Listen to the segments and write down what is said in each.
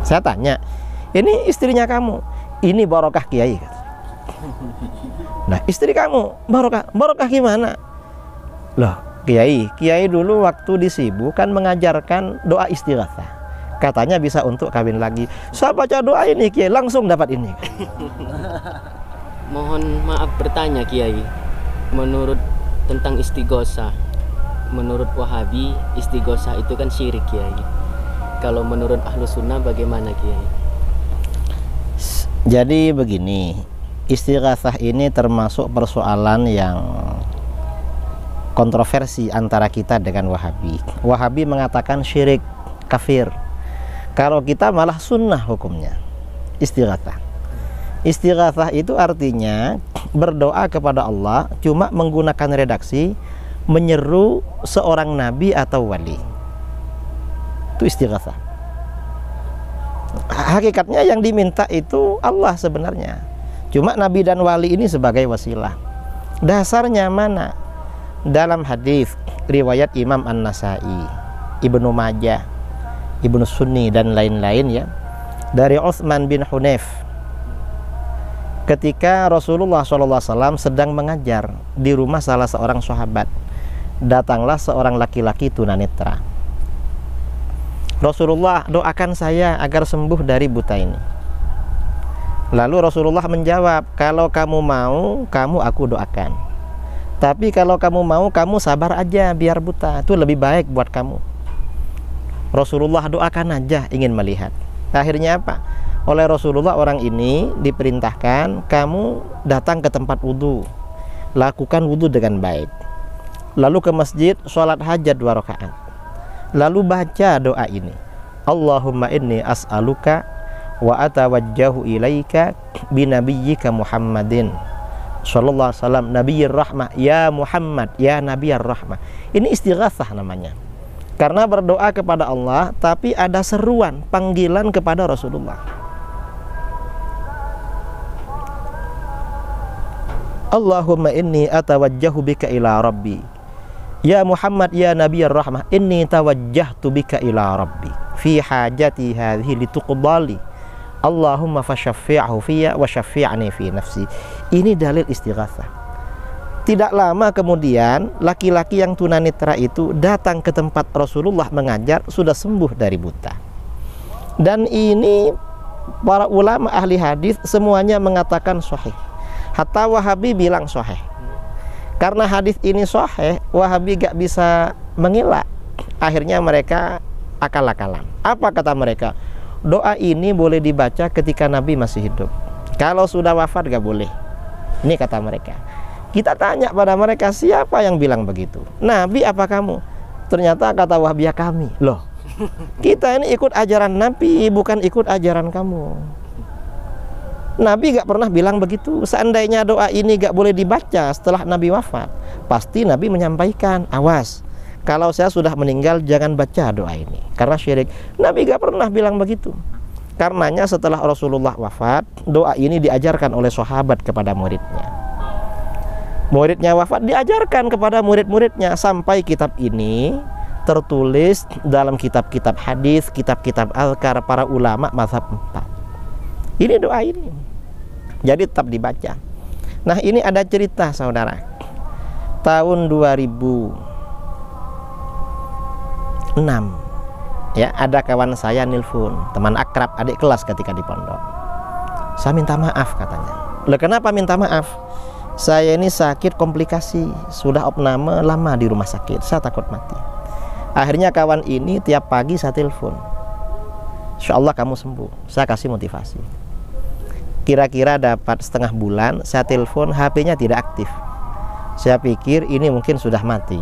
Saya tanya, ini istrinya kamu, ini barokah kiai. Nah, istri kamu barokah gimana? Loh, kiai dulu waktu di Sibu kan mengajarkan doa istighatsah. Katanya bisa untuk kawin lagi. Saya baca doa ini kiai, langsung dapat ini. Mohon maaf bertanya kiai, menurut tentang istighosah, menurut Wahabi istighosah itu kan syirik kiai. Kalau menurut Ahlu Sunnah bagaimana kiai? Jadi begini, istighatsah ini termasuk persoalan yang kontroversi antara kita dengan Wahabi. Wahabi mengatakan syirik, kafir. Kalau kita malah sunnah hukumnya, istighatsah. Istighatsah itu artinya berdoa kepada Allah, cuma menggunakan redaksi menyeru seorang nabi atau wali. Itu istighatsah. Hakikatnya yang diminta itu Allah sebenarnya. Cuma nabi dan wali ini sebagai wasilah. Dasarnya mana? Dalam hadis riwayat Imam An-Nasai, Ibnu Majah, Ibnu Sunni dan lain-lain ya, dari Utsman bin Hunayf, ketika Rasulullah SAW sedang mengajar di rumah salah seorang sahabat, datanglah seorang laki-laki tunanetra. Rasulullah, doakan saya agar sembuh dari buta ini. Lalu Rasulullah menjawab, kalau kamu mau, aku doakan. Tapi kalau kamu mau, kamu sabar aja biar buta, itu lebih baik buat kamu. Rasulullah doakan aja, ingin melihat. Akhirnya apa? Oleh Rasulullah orang ini diperintahkan, kamu datang ke tempat wudhu, lakukan wudhu dengan baik, lalu ke masjid, sholat hajat 2 rakaat, lalu baca doa ini, Allahumma inni as'aluka wa atawajjahu ilaika binabiyyika Muhammadin sallallahu alaihi wasallam nabiyyir rahmah, ya Muhammad, ya nabiyar rahmah. Ini istighatsah namanya, karena berdoa kepada Allah tapi ada seruan, panggilan kepada Rasulullah. Allahumma inni atawajjahu bika ila rabbi, ya Muhammad, ya nabiyar rahmah, inni tawajjahtu bika ila rabbi fi hajati hadhihi lituqdali, Allahumma fashaffi'hu fiyya wa syaffi'ni fi nafsi. Ini dalil istighatsah. Tidak lama kemudian laki-laki yang tunanetra itu datang ke tempat Rasulullah mengajar, sudah sembuh dari buta. Dan ini para ulama ahli hadis semuanya mengatakan sahih. Hatta Wahabi bilang sahih. Karena hadis ini sahih, Wahabi gak bisa mengelak. Akhirnya mereka akal-akalan. Apa kata mereka? Doa ini boleh dibaca ketika Nabi masih hidup. Kalau sudah wafat gak boleh. Ini kata mereka. Kita tanya pada mereka, siapa yang bilang begitu? Nabi apa kamu? Ternyata kata Wahabiyah kami. Loh, kita ini ikut ajaran Nabi, bukan ikut ajaran kamu. Nabi gak pernah bilang begitu. Seandainya doa ini gak boleh dibaca setelah Nabi wafat, pasti Nabi menyampaikan, awas, kalau saya sudah meninggal jangan baca doa ini, karena syirik. Nabi gak pernah bilang begitu. Karenanya setelah Rasulullah wafat, doa ini diajarkan oleh sahabat kepada muridnya. Muridnya wafat, diajarkan kepada murid-muridnya, sampai kitab ini tertulis dalam kitab-kitab hadis, kitab-kitab azkar para ulama mazhab 4. Ini doa ini. Jadi tetap dibaca. Nah, ini ada cerita saudara. Tahun 2006 ya, ada kawan saya nelpon, teman akrab, adik kelas ketika di pondok. Saya minta maaf katanya. Loh, kenapa minta maaf? Saya ini sakit komplikasi, sudah opname lama di rumah sakit, saya takut mati. Akhirnya kawan ini tiap pagi saya telepon, insya Allah kamu sembuh, saya kasih motivasi. Kira-kira dapat setengah bulan, saya telepon, HP-nya tidak aktif. Saya pikir ini mungkin sudah mati,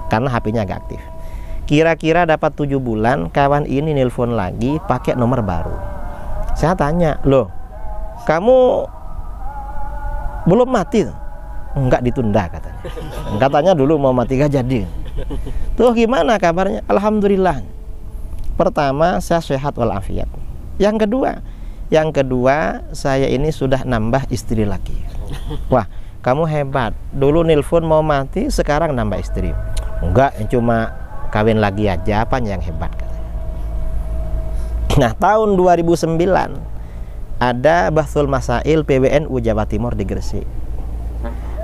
karena HP-nya agak aktif. Kira-kira dapat 7 bulan, kawan ini nelpon lagi pakai nomor baru. Saya tanya, loh, kamu belum mati? Enggak, ditunda katanya. Katanya dulu mau mati gak jadi. Tuh gimana kabarnya? Alhamdulillah. Pertama, saya sehat walafiat. Yang kedua, saya ini sudah nambah istri lagi. Wah, kamu hebat. Dulu nelpon mau mati, sekarang nambah istri. Enggak, cuma kawin lagi aja, apanya yang hebat katanya. Nah, tahun 2009 ada Bahsul Masail PWNU Jawa Timur di Gresik.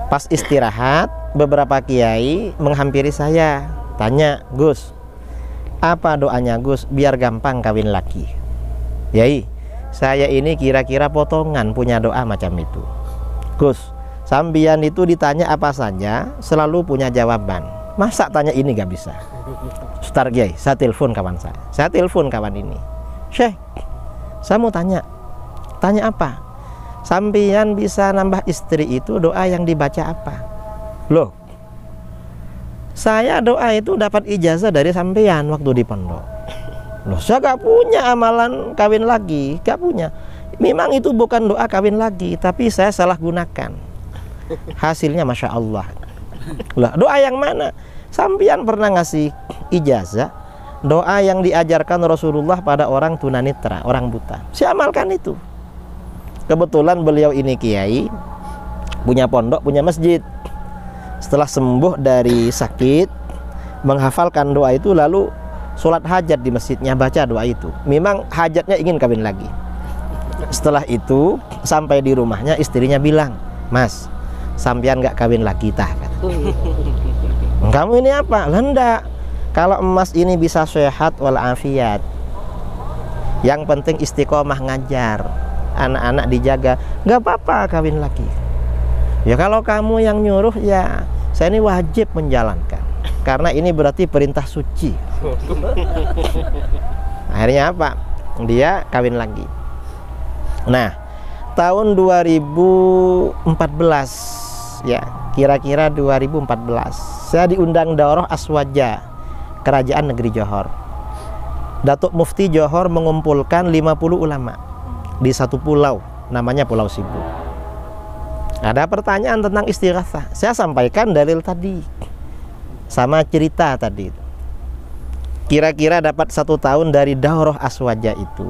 Pas istirahat, beberapa kiai menghampiri saya, tanya, "Gus, apa doanya Gus biar gampang kawin lagi?" "Yai, saya ini kira-kira potongan punya doa macam itu." "Gus, sambian itu ditanya apa saja selalu punya jawaban. Masa tanya ini gak bisa?" "Ustaz Kiai, saya telepon kawan saya. Saya telepon kawan ini. Syekh, saya mau tanya. Tanya apa? Sambian bisa nambah istri itu doa yang dibaca apa?" "Loh, saya doa itu dapat ijazah dari sampean waktu di pondok." "Loh, saya gak punya amalan kawin lagi, gak punya." "Memang itu bukan doa kawin lagi, tapi saya salah gunakan. Hasilnya Masya Allah." "Lah, doa yang mana?" "Sampean pernah ngasih ijazah doa yang diajarkan Rasulullah pada orang tunanetra, orang buta. Saya amalkan itu." Kebetulan beliau ini kiai, punya pondok, punya masjid. Setelah sembuh dari sakit, menghafalkan doa itu, lalu sholat hajat di masjidnya, baca doa itu. Memang hajatnya ingin kawin lagi. Setelah itu sampai di rumahnya, istrinya bilang, "Mas, sampean gak kawin lagi tah?" "Kamu ini apa?" "Lah enggak, kalau emas ini bisa sehat walafiat, yang penting istiqomah ngajar, anak-anak dijaga, gak apa-apa kawin lagi." "Ya kalau kamu yang nyuruh, ya saya ini wajib menjalankan, karena ini berarti perintah suci." Akhirnya apa? Dia kawin lagi. Nah, tahun 2014 ya, kira-kira 2014, saya diundang daurah Aswaja, Kerajaan Negeri Johor. Datuk Mufti Johor mengumpulkan 50 ulama di satu pulau, namanya Pulau Sibu. Ada pertanyaan tentang istighatsah. Saya sampaikan dalil tadi sama cerita tadi. Kira-kira dapat 1 tahun dari daurah Aswaja itu,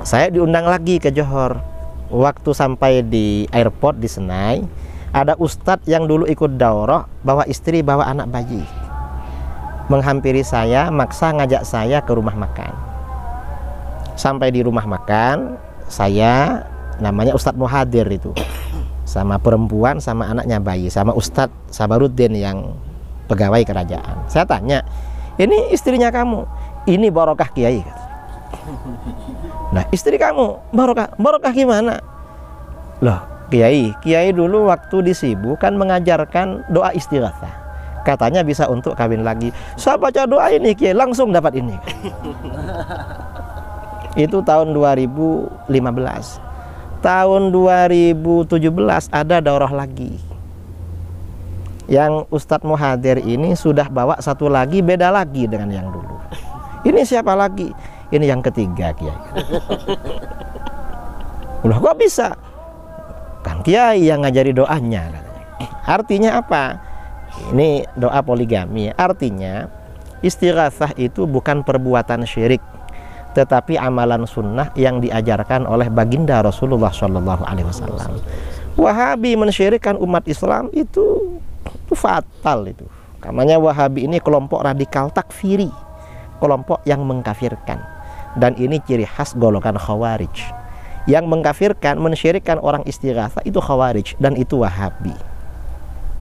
saya diundang lagi ke Johor. Waktu sampai di airport di Senai, ada ustadz yang dulu ikut daurah, bawa istri, bawa anak bayi, menghampiri saya, maksa ngajak saya ke rumah makan. Sampai di rumah makan, saya, namanya Ustadz Muhadir itu, sama perempuan, sama anaknya bayi, sama Ustadz Sabaruddin yang pegawai kerajaan. Saya tanya, "Ini istrinya kamu?" "Ini barokah Kiai." "Nah, istri kamu barokah? Barokah gimana?" "Loh, Kiai dulu waktu di Sibu kan mengajarkan doa istighatsah. Katanya bisa untuk kawin lagi. Saya baca doa ini Kiai, langsung dapat ini." Itu tahun 2015. Tahun 2017 ada daurah lagi. Yang Ustadz Muhadir ini sudah bawa satu lagi, beda lagi dengan yang dulu. "Ini siapa lagi?" "Ini yang ketiga Kiai." "Loh, kok bisa?" "Kan Kiai yang ngajari doanya." Artinya apa? Ini doa poligami. Artinya istighatsah itu bukan perbuatan syirik, tetapi amalan sunnah yang diajarkan oleh baginda Rasulullah SAW. Wahabi mensyirikkan umat Islam itu fatal itu. Namanya Wahabi ini kelompok radikal takfiri, kelompok yang mengkafirkan, dan ini ciri khas golongan Khawarij. Yang mengkafirkan, mensyirikkan orang istighatsah itu Khawarij, dan itu Wahabi.